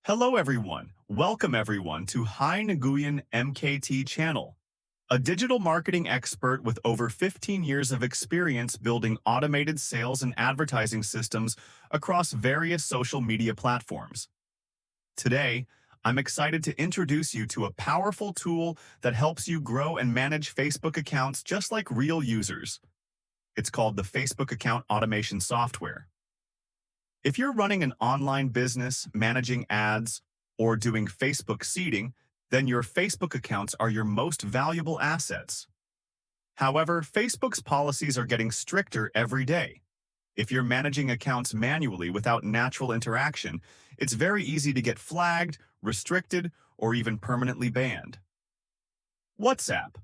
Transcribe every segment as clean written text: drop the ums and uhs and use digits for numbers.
Hello everyone. Welcome everyone to Hai Nguyen MKT channel, a digital marketing expert with over 15 years of experience building automated sales and advertising systems across various social media platforms. Today, I'm excited to introduce you to a powerful tool that helps you grow and manage Facebook accounts just like real users. It's called the Facebook Account Automation Software. If you're running an online business, managing ads, or doing Facebook seeding, then your Facebook accounts are your most valuable assets. However, Facebook's policies are getting stricter every day. If you're managing accounts manually without natural interaction, it's very easy to get flagged, restricted, or even permanently banned. WhatsApp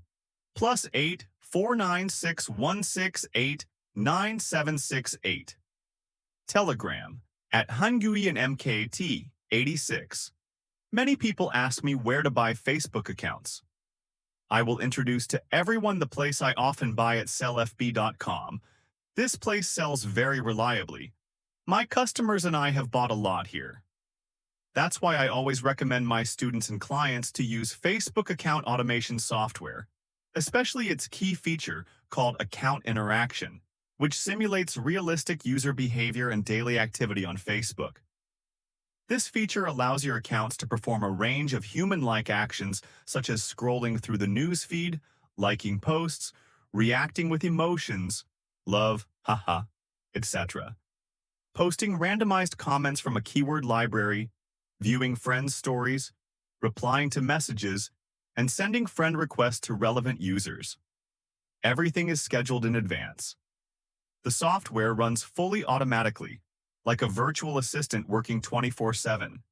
+8 496 168 9768. Telegram @HunguyenMKT 86. Many people ask me where to buy Facebook accounts. I will introduce to everyone the place I often buy at sellfb.com. This place sells very reliably. My customers and I have bought a lot here. That's why I always recommend my students and clients to use Facebook account automation software, especially its key feature called Account Interaction, which simulates realistic user behavior and daily activity on Facebook. This feature allows your accounts to perform a range of human-like actions such as scrolling through the news feed, liking posts, reacting with emotions, love, haha, etc., posting randomized comments from a keyword library, viewing friends' stories, replying to messages, and sending friend requests to relevant users. Everything is scheduled in advance. The software runs fully automatically, like a virtual assistant working 24/7.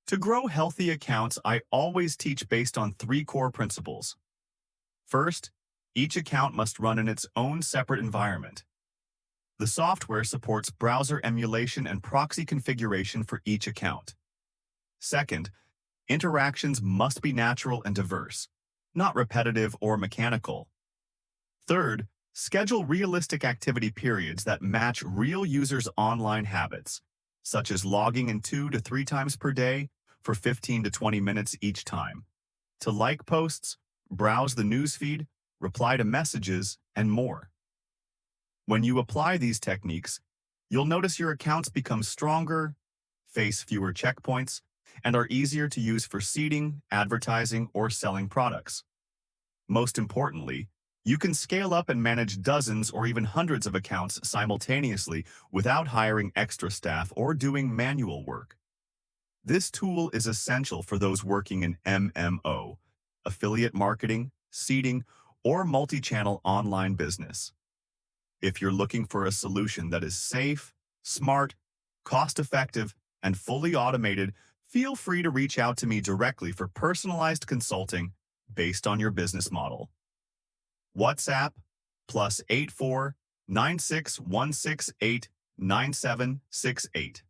To grow healthy accounts, I always teach based on 3 core principles. First, each account must run in its own separate environment. The software supports browser emulation and proxy configuration for each account. Second, interactions must be natural and diverse, not repetitive or mechanical. Third, schedule realistic activity periods that match real users' online habits, such as logging in 2 to 3 times per day for 15 to 20 minutes each time, to like posts, browse the newsfeed, reply to messages, and more. When you apply these techniques, you'll notice your accounts become stronger, face fewer checkpoints, and are easier to use for seeding, advertising, or selling products. Most importantly, you can scale up and manage dozens or even hundreds of accounts simultaneously without hiring extra staff or doing manual work. This tool is essential for those working in MMO, affiliate marketing, seeding, or multi-channel online business. If you're looking for a solution that is safe, smart, cost-effective, and fully automated, feel free to reach out to me directly for personalized consulting based on your business model. WhatsApp +84 96 168 9768.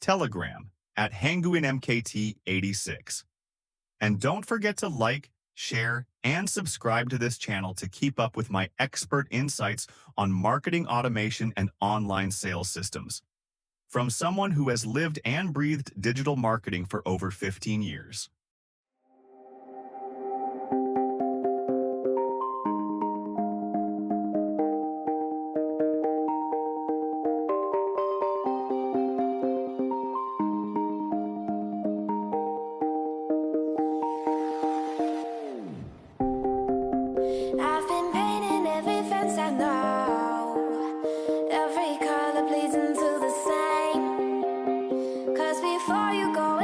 Telegram @HanguyenMKT 86. And don't forget to like, share, and subscribe to this channel to keep up with my expert insights on marketing automation and online sales systems, from someone who has lived and breathed digital marketing for over 15 years. I've been painting every fence I know, every color bleeds into the same. 'Cause before you go